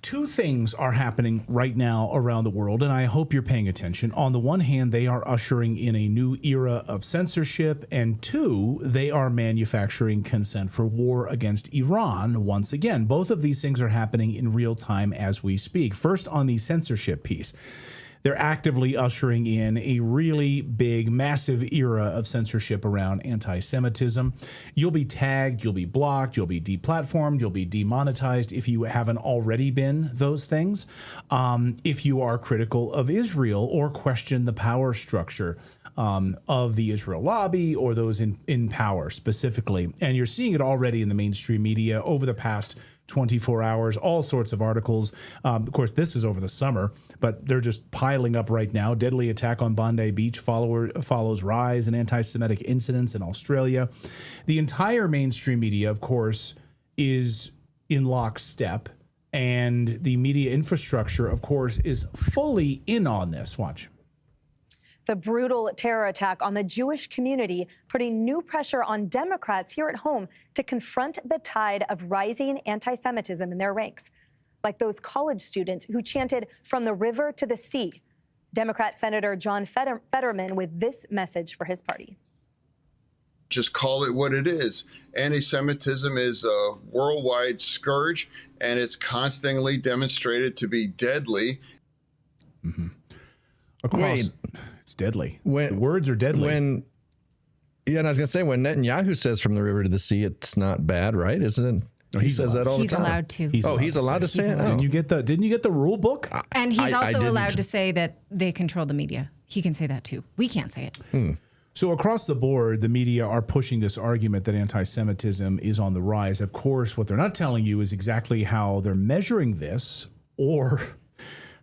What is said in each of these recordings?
two things are happening right now around the world, and I hope you're paying attention. On the one hand, they are ushering in a new era of censorship, and two, they are manufacturing consent for war against Iran once again. Both of these things are happening in real time as we speak. First, on the censorship piece. They're actively ushering in a really big, massive era of censorship around anti-Semitism. You'll be tagged, you'll be blocked, you'll be deplatformed, you'll be demonetized if you haven't already been those things. If you are critical of Israel or question the power structure of the Israel lobby or those in power specifically. And you're seeing it already in the mainstream media over the past 24 hours, all sorts of articles. Of course, this is over the summer, but they're just piling up right now. Deadly attack on Bondi Beach follows rise in anti-Semitic incidents in Australia. The entire mainstream media, of course, is in lockstep. And the media infrastructure, of course, is fully in on this. Watch. The brutal terror attack on the Jewish community putting new pressure on Democrats here at home to confront the tide of rising anti-Semitism in their ranks, like those college students who chanted "From the river to the sea." Democrat Senator John Fetterman with this message for his party. Just call it what it is. Anti-Semitism is a worldwide scourge, and it's constantly demonstrated to be deadly. Mm-hmm. Across, it's deadly. The words are deadly. And I was going to say, when Netanyahu says "from the river to the sea," it's not bad, right? Isn't it? He says that all the time. He's allowed to. He's allowed to say it. Didn't you get the rule book? And he's also allowed to say that they control the media. He can say that too. We can't say it. So across the board, the media are pushing this argument that anti-Semitism is on the rise. Of course, what they're not telling you is exactly how they're measuring this, or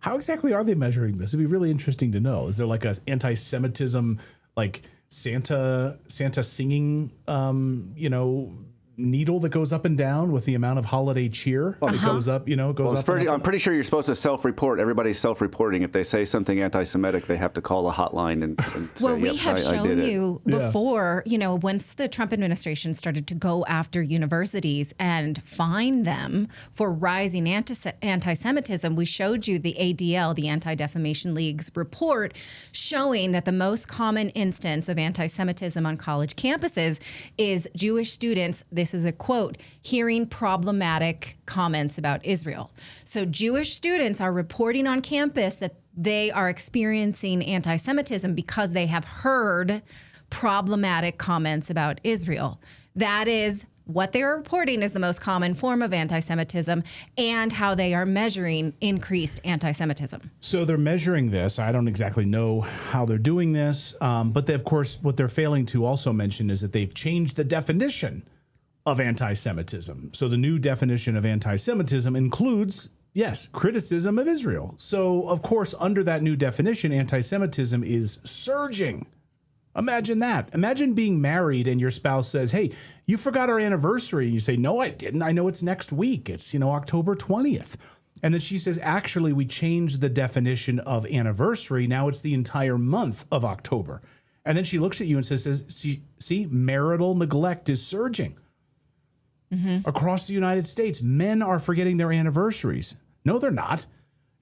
how exactly are they measuring this? It'd be really interesting to know. Is there like an anti-Semitism, like Santa singing, needle that goes up and down with the amount of holiday cheer that goes up, I'm pretty sure you're supposed to self-report. Everybody's self-reporting. If they say something anti-Semitic, they have to call a hotline and say, well, we have shown you before, Yeah. Once the Trump administration started to go after universities and fine them for rising anti-Semitism, we showed you the ADL, the Anti-Defamation League's report, showing that the most common instance of anti-Semitism on college campuses is Jewish students, this is a quote, hearing problematic comments about Israel. So Jewish students are reporting on campus that they are experiencing anti-Semitism because they have heard problematic comments about Israel. That is what they are reporting is the most common form of anti-Semitism and how they are measuring increased anti-Semitism. So they're measuring this. I don't exactly know how they're doing this, but of course, what they're failing to also mention is that they've changed the definition of anti-Semitism. So the new definition of anti-Semitism includes, yes, criticism of Israel. So, of course, under that new definition, anti-Semitism is surging. Imagine that. Imagine being married and your spouse says, "Hey, you forgot our anniversary." And you say, "No, I didn't. I know it's next week. It's, October 20th. And then she says, "Actually, we changed the definition of anniversary. Now it's the entire month of October." And then she looks at you and says, see, marital neglect is surging. Mm-hmm. Across the United States, men are forgetting their anniversaries. No, they're not.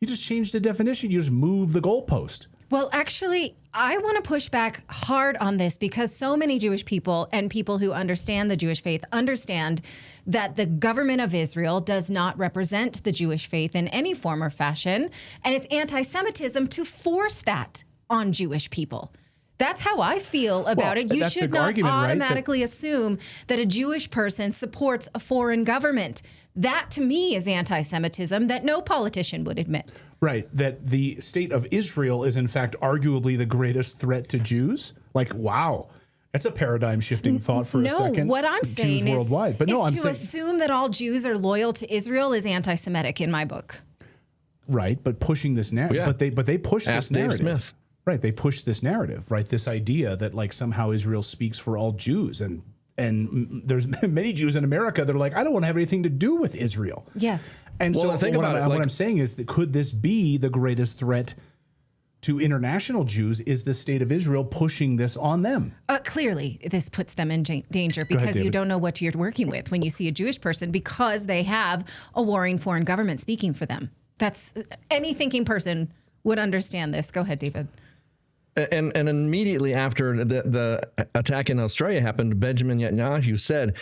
You just changed the definition. You just move the goalpost. Well, actually, I want to push back hard on this because so many Jewish people and people who understand the Jewish faith understand that the government of Israel does not represent the Jewish faith in any form or fashion. And it's anti-Semitism to force that on Jewish people. That's how I feel about it. You should not automatically assume that a Jewish person supports a foreign government. That, to me, is anti-Semitism that no politician would admit. Right. That the state of Israel is, in fact, arguably the greatest threat to Jews. Like, wow. That's a paradigm-shifting thought for a second. No, what I'm saying is worldwide. But to assume that all Jews are loyal to Israel is anti-Semitic in my book. Right, but pushing this narrative. Yeah. But they push this narrative. Dave Smith. Right, they push this narrative, right? This idea that like somehow Israel speaks for all Jews, and there's many Jews in America that are like, I don't want to have anything to do with Israel. Yes. And well, so think what about I'm saying is that could this be the greatest threat to international Jews is the state of Israel pushing this on them. Clearly, this puts them in danger because you don't know what you're working with when you see a Jewish person because they have a warring foreign government speaking for them. That's any thinking person would understand this. Go ahead, David. And immediately after the attack in Australia happened, Benjamin Netanyahu said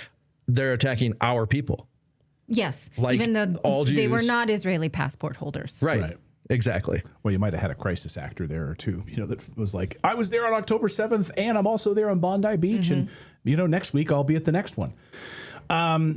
they're attacking our people. Yes, Like even though all they were Jews. not Israeli passport holders. Right. Exactly. Well, you might have had a crisis actor there or two, that was like, I was there on October 7th and I'm also there on Bondi Beach. And, next week I'll be at the next one.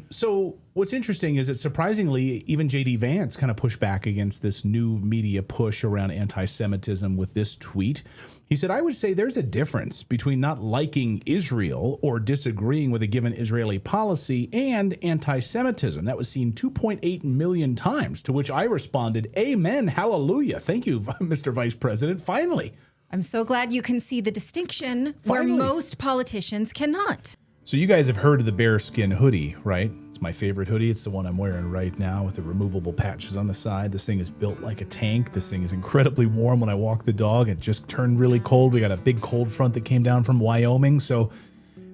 So what's interesting is that surprisingly, even J.D. Vance kind of pushed back against this new media push around anti-Semitism with this tweet. He said, I would say there's a difference between not liking Israel or disagreeing with a given Israeli policy and anti-Semitism. That was seen 2.8 million times, to which I responded, amen, hallelujah. Thank you, Mr. Vice President. Finally. I'm so glad you can see the distinction where most politicians cannot. So you guys have heard of the bearskin hoodie, right? It's my favorite hoodie. It's the one I'm wearing right now with the removable patches on the side. This thing is built like a tank. This thing is incredibly warm when I walk the dog. It just turned really cold. We got a big cold front that came down from Wyoming. So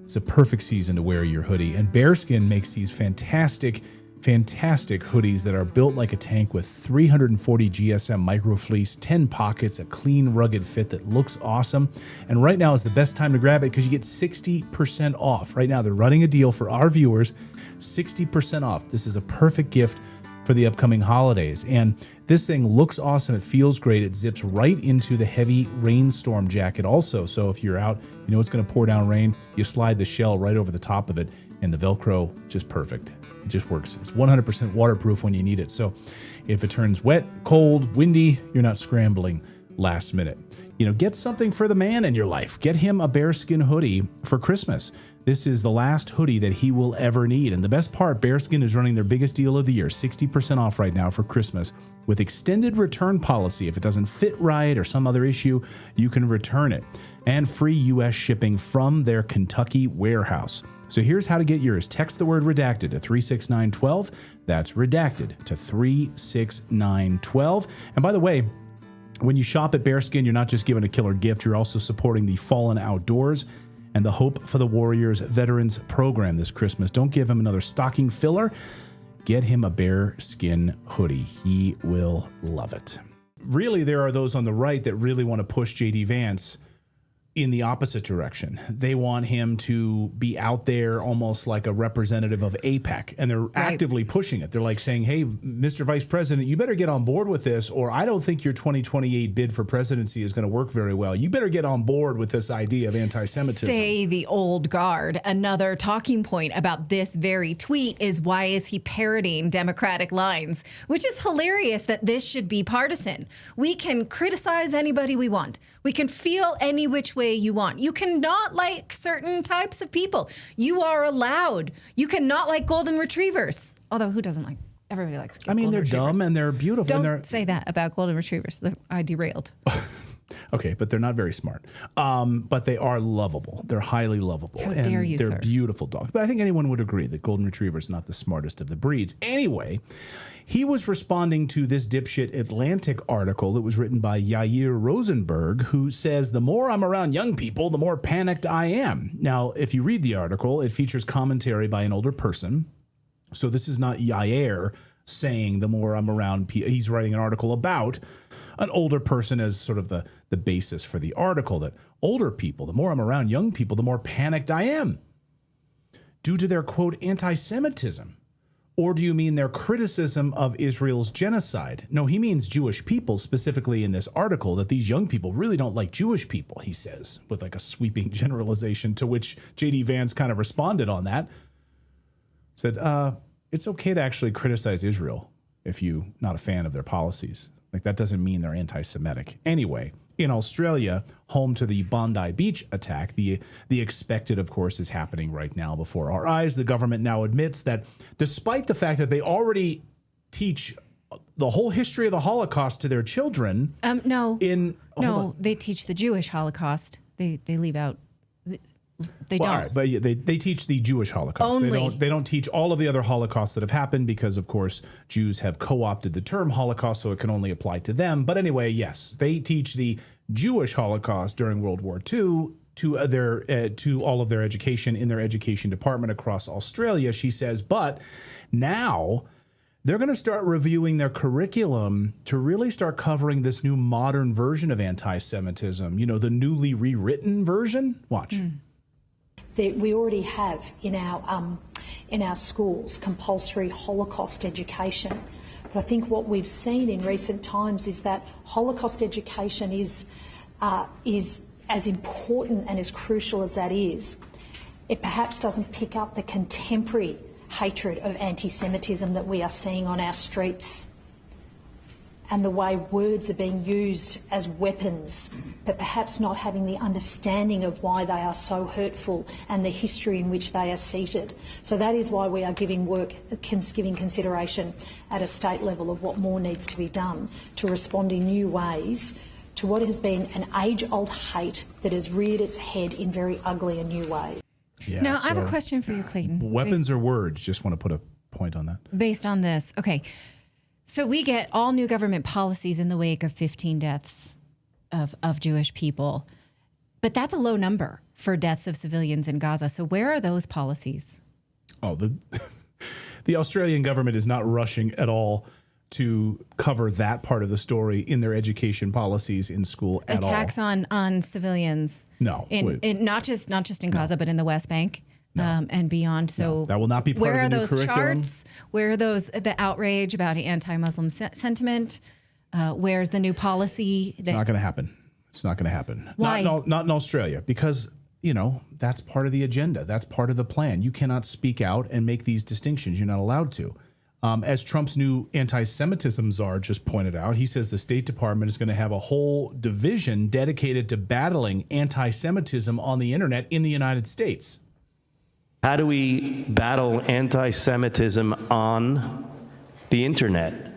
it's a perfect season to wear your hoodie. And Bearskin makes these fantastic hoodies that are built like a tank with 340 GSM microfleece, 10 pockets, a clean, rugged fit that looks awesome. And right now is the best time to grab it because you get 60% off. Right now, they're running a deal for our viewers, 60% off. This is a perfect gift for the upcoming holidays. And this thing looks awesome. It feels great. It zips right into the heavy rainstorm jacket also. So if you're out, it's going to pour down rain, you slide the shell right over the top of it, and the Velcro, just perfect. It just works. It's 100% waterproof when you need it. So if it turns wet, cold, windy, you're not scrambling last minute. Get something for the man in your life. Get him a bearskin hoodie for Christmas. This is the last hoodie that he will ever need. And the best part, Bearskin is running their biggest deal of the year, 60% off right now for Christmas with extended return policy. If it doesn't fit right or some other issue, you can return it. And free U.S. shipping from their Kentucky warehouse. So here's how to get yours. Text the word redacted to 36912. That's redacted to 36912. And by the way, when you shop at Bearskin, you're not just giving a killer gift, you're also supporting the Fallen Outdoors and the Hope for the Warriors Veterans Program this Christmas. Don't give him another stocking filler. Get him a bearskin hoodie. He will love it. Really, there are those on the right that really want to push J.D. Vance in the opposite direction. They want him to be out there almost like a representative of AIPAC, and they're actively pushing it. They're like saying, hey, Mr. Vice President, you better get on board with this, or I don't think your 2028 bid for presidency is going to work very well. You better get on board with this idea of anti-Semitism. Say the old guard. Another talking point about this very tweet is why is he parroting Democratic lines, which is hilarious that this should be partisan. We can criticize anybody we want. We can feel any which way you want. You cannot like certain types of people. You are allowed. You cannot like golden retrievers. Although who doesn't like? Everybody likes golden they're retrievers. dumb and they're beautiful. Don't say that about golden retrievers. I derailed. Okay, but they're not very smart. But they are lovable. They're highly lovable. How dare you, they're sir. beautiful dogs. But I think anyone would agree that golden retriever is not the smartest of the breeds. Anyway, he was responding to this dipshit Atlantic article that was written by Yair Rosenberg, who says, the more I'm around young people, the more panicked I am. Now, if you read the article, it features commentary by an older person. So this is not Yair saying the more I'm around people. He's writing an article about an older person as sort of the basis for the article, that older people, the more I'm around young people, the more panicked I am due to their, quote, anti-Semitism. Or do you mean their criticism of Israel's genocide? No, he means Jewish people, specifically in this article, that these young people really don't like Jewish people, he says, with like a sweeping generalization, to which J.D. Vance kind of responded on that. Said, it's okay to actually criticize Israel if you're not a fan of their policies. Like, that doesn't mean they're anti-Semitic. Anyway, in Australia, home to the Bondi Beach attack, the expected, of course, is happening right now before our eyes. The government now admits that despite the fact that they already teach the whole history of the Holocaust to their children. No, they teach the Jewish Holocaust. They leave out. They Well, don't. all right, but yeah, they teach the Jewish Holocaust. Only. They don't teach all of the other Holocausts that have happened because, of course, Jews have co-opted the term Holocaust, so it can only apply to them. But anyway, yes, they teach the Jewish Holocaust during World War II to all of their education in their education department across Australia. She says, but now they're going to start reviewing their curriculum to really start covering this new modern version of anti-Semitism. You know, the newly rewritten version. Watch. That we already have in our schools compulsory Holocaust education. But I think what we've seen in recent times is that Holocaust education is as important and as crucial as that is. It perhaps doesn't pick up the contemporary hatred of anti-Semitism that we are seeing on our streets and the way words are being used as weapons, but perhaps not having the understanding of why they are so hurtful and the history in which they are seated. So that is why we are giving consideration at a state level of what more needs to be done to respond in new ways to what has been an age-old hate that has reared its head in very ugly and new ways. Yeah, Now, I have a question for you, Clayton. Weapons or words? Just want to put a point on that. Based on this. Okay. So we get all new government policies in the wake of 15 deaths of Jewish people. But that's a low number for deaths of civilians in Gaza. So where are those policies? Oh, the Australian government is not rushing at all to cover that part of the story in their education policies in school at Attacks all. on civilians. No. In not just in Gaza, but in the West Bank. And beyond. So that will not be part where of the are new those curriculum. charts? Where are the outrage about anti-Muslim sentiment? Where's the new policy? It's not going to happen. It's not going to happen. Why? Not in Australia, because, you know, that's part of the agenda. That's part of the plan. You cannot speak out and make these distinctions. You're not allowed to. As Trump's new anti-Semitism czar just pointed out, he says the State Department is going to have a whole division dedicated to battling anti-Semitism on the internet in the United States. How do we battle anti-Semitism on the internet?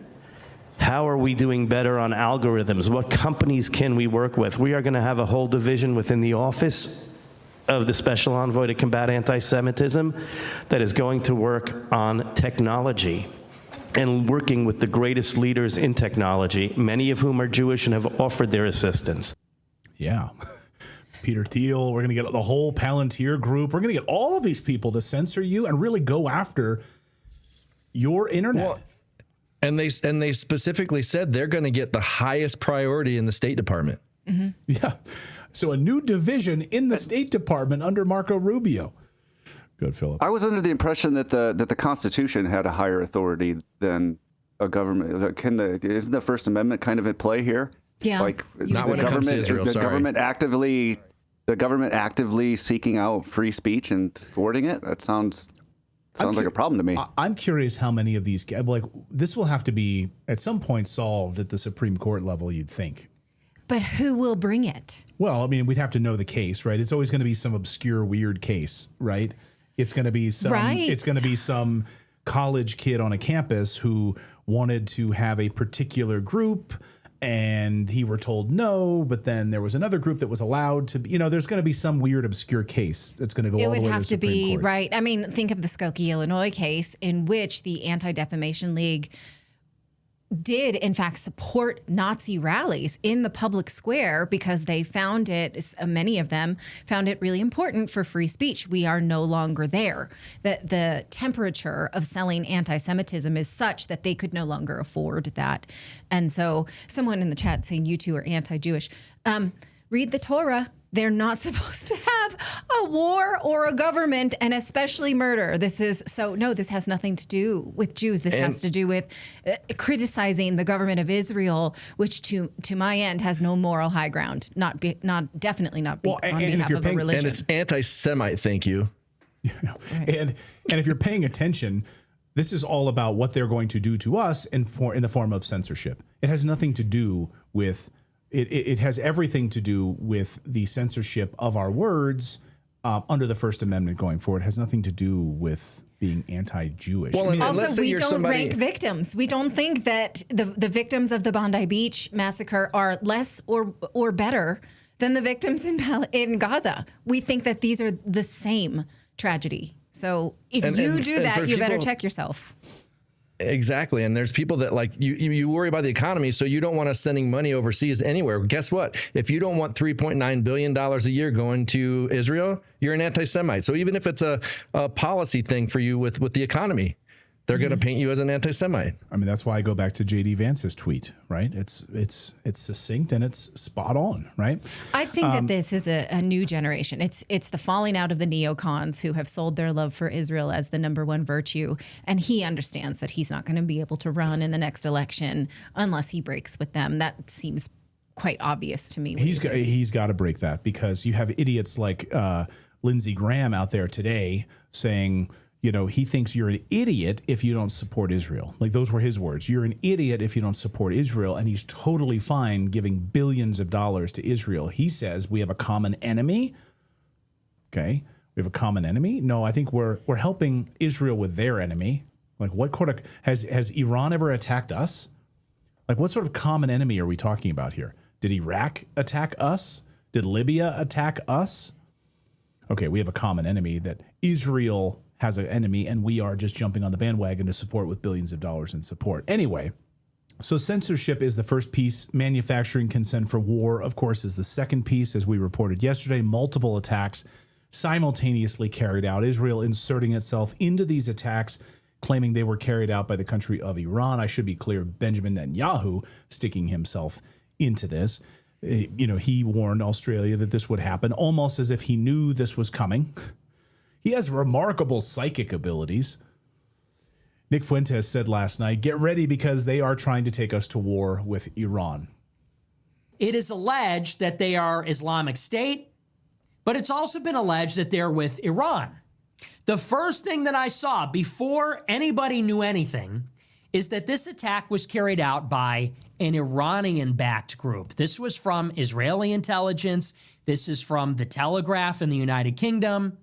How are we doing better on algorithms? What companies can we work with? We are going to have a whole division within the office of the Special Envoy to combat anti-Semitism that is going to work on technology and working with the greatest leaders in technology, many of whom are Jewish and have offered their assistance. Yeah. Peter Thiel, we're going to get the whole Palantir group. We're going to get all of these people to censor you and really go after your internet. Well, and they specifically said they're going to get the highest priority in the State Department. Mm-hmm. Yeah. So a new division in the State Department under Marco Rubio. Good, Philip. I was under the impression that the Constitution had a higher authority than a government. Isn't the First Amendment kind of at play here? Yeah. Like Not when it comes to Israel, sorry. The government actively seeking out free speech and thwarting it? That sounds like a problem to me. I'm curious how many of these, like, this will have to be at some point solved at the Supreme Court level, you'd think. But who will bring it? Well, I mean, we'd have to know the case, right? It's always going to be some obscure, weird case, right? It's going to be some. Right. It's going to be some college kid on a campus who wanted to have a particular group, and he were told no. But then there was another group that was allowed to. You know, there's going to be some weird, obscure case that's going to go all the way to the It would have to Supreme be, Court. right. I mean, think of the Skokie, Illinois case in which the Anti-Defamation League did in fact support Nazi rallies in the public square because they found it, many of them found it really important for free speech. We are no longer there. The temperature of selling anti-Semitism is such that they could no longer afford that. And so someone in the chat saying you two are anti-Jewish. Read the Torah. They're not supposed to have a war or a government, and especially murder. This has nothing to do with Jews. This has to do with criticizing the government of Israel, which to my end has no moral high ground. Definitely not on behalf of a religion. And it's anti-Semite, thank you. Right. And if you're paying attention, this is all about what they're going to do to us in the form of censorship. It has nothing to do with. It has everything to do with the censorship of our words under the First Amendment going forward. It has nothing to do with being anti-Jewish. Well, also, we don't rank victims. We don't think that the victims of the Bondi Beach massacre are less or better than the victims in Gaza. We think that these are the same tragedy. So if you do that, you better check yourself. Exactly. And there's people that like you worry about the economy, so you don't want us sending money overseas anywhere. Guess what? If you don't want $3.9 billion a year going to Israel, you're an anti-Semite. So even if it's a policy thing for you with the economy, they're going to paint you as an anti-Semite. I mean, that's why I go back to J.D. Vance's tweet, right? It's succinct and it's spot on, right? I think that this is a new generation. It's the falling out of the neocons who have sold their love for Israel as the number one virtue. And he understands that he's not going to be able to run in the next election unless he breaks with them. That seems quite obvious to me. He's got to break that, because you have idiots like Lindsey Graham out there today saying, you know, he thinks you're an idiot if you don't support Israel. Like, those were his words. You're an idiot if you don't support Israel. And he's totally fine giving billions of dollars to Israel. He says we have a common enemy. Okay. We have a common enemy. No, I think we're helping Israel with their enemy. Like, what sort of, has Iran ever attacked us? Like, what sort of common enemy are we talking about here? Did Iraq attack us? Did Libya attack us? Okay, we have a common enemy, that Israel has an enemy, and we are just jumping on the bandwagon to support with billions of dollars in support. Anyway, so censorship is the first piece. Manufacturing consent for war, of course, is the second piece. As we reported yesterday, multiple attacks simultaneously carried out. Israel inserting itself into these attacks, claiming they were carried out by the country of Iran. I should be clear, Benjamin Netanyahu sticking himself into this. You know, he warned Australia that this would happen, almost as if he knew this was coming. He has remarkable psychic abilities. Nick Fuentes said last night, get ready because they are trying to take us to war with Iran. It is alleged that they are Islamic State, but it's also been alleged that they're with Iran. The first thing that I saw before anybody knew anything is that this attack was carried out by an Iranian-backed group. This was from Israeli intelligence. This is from the Telegraph in the United Kingdom.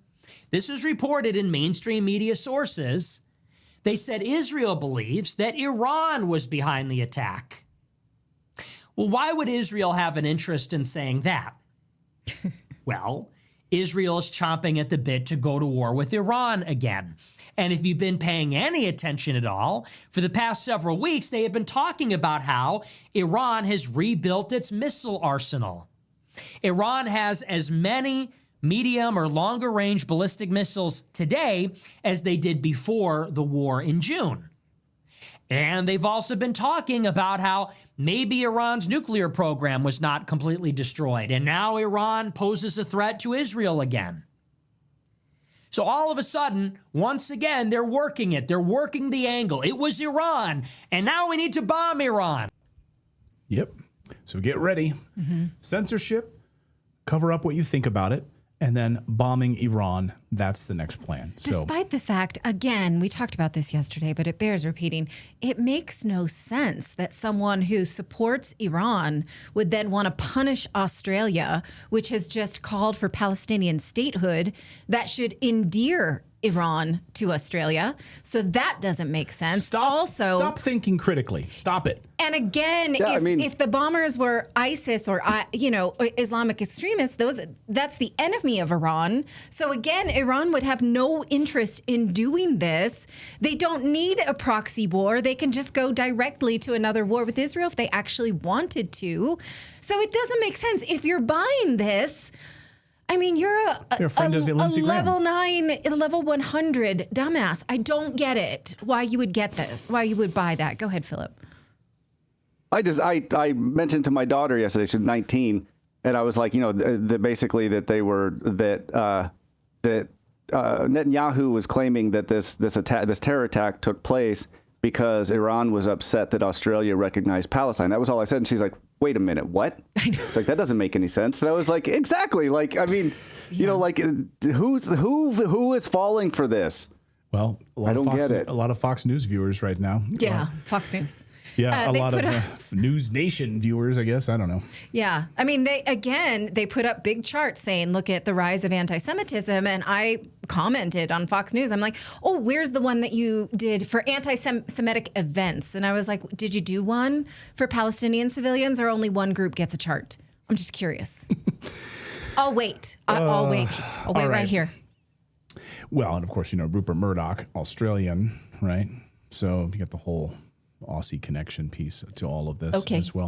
This was reported in mainstream media sources. They said Israel believes that Iran was behind the attack. Well, why would Israel have an interest in saying that? Well, Israel is chomping at the bit to go to war with Iran again. And if you've been paying any attention at all, for the past several weeks, they have been talking about how Iran has rebuilt its missile arsenal. Iran has as many medium or longer range ballistic missiles today as they did before the war in June. And they've also been talking about how maybe Iran's nuclear program was not completely destroyed, and now Iran poses a threat to Israel again. So all of a sudden, once again, they're working it. They're working the angle. It was Iran, and now we need to bomb Iran. Yep. So get ready. Censorship, cover up what you think about it, and then bombing Iran, that's the next plan. Despite the fact, again, we talked about this yesterday, but it bears repeating, it makes no sense that someone who supports Iran would then want to punish Australia, which has just called for Palestinian statehood that should endear Iran to Australia. So that doesn't make sense. Stop thinking critically. Stop it. And again, if the bombers were ISIS or Islamic extremists, that's the enemy of Iran. So again, Iran would have no interest in doing this. They don't need a proxy war. They can just go directly to another war with Israel if they actually wanted to. So it doesn't make sense. If you're buying this, I mean, you're a friend of Lindsey Graham. level 9, level 100 dumbass. I don't get it. Why you would get this? Why you would buy that? Go ahead, Philip. I mentioned to my daughter yesterday, she's 19, and I was like, basically that Netanyahu was claiming that this terror attack took place because Iran was upset that Australia recognized Palestine. That was all I said. And she's like, wait a minute, what? It's like, that doesn't make any sense. And I was like, exactly. Like, I mean, who is falling for this? Well, I don't get it. A lot of Fox News viewers right now. Yeah, Fox News. Yeah, a lot of News Nation viewers, I guess. I don't know. Yeah. I mean, they put up big charts saying, look at the rise of anti-Semitism. And I commented on Fox News. I'm like, oh, where's the one that you did for anti-Semitic events? And I was like, did you do one for Palestinian civilians, or only one group gets a chart? I'm just curious. I'll wait. I'll wait. I'll wait right here. Well, and of course, Rupert Murdoch, Australian, right? So you got the whole Aussie connection piece to all of this as well.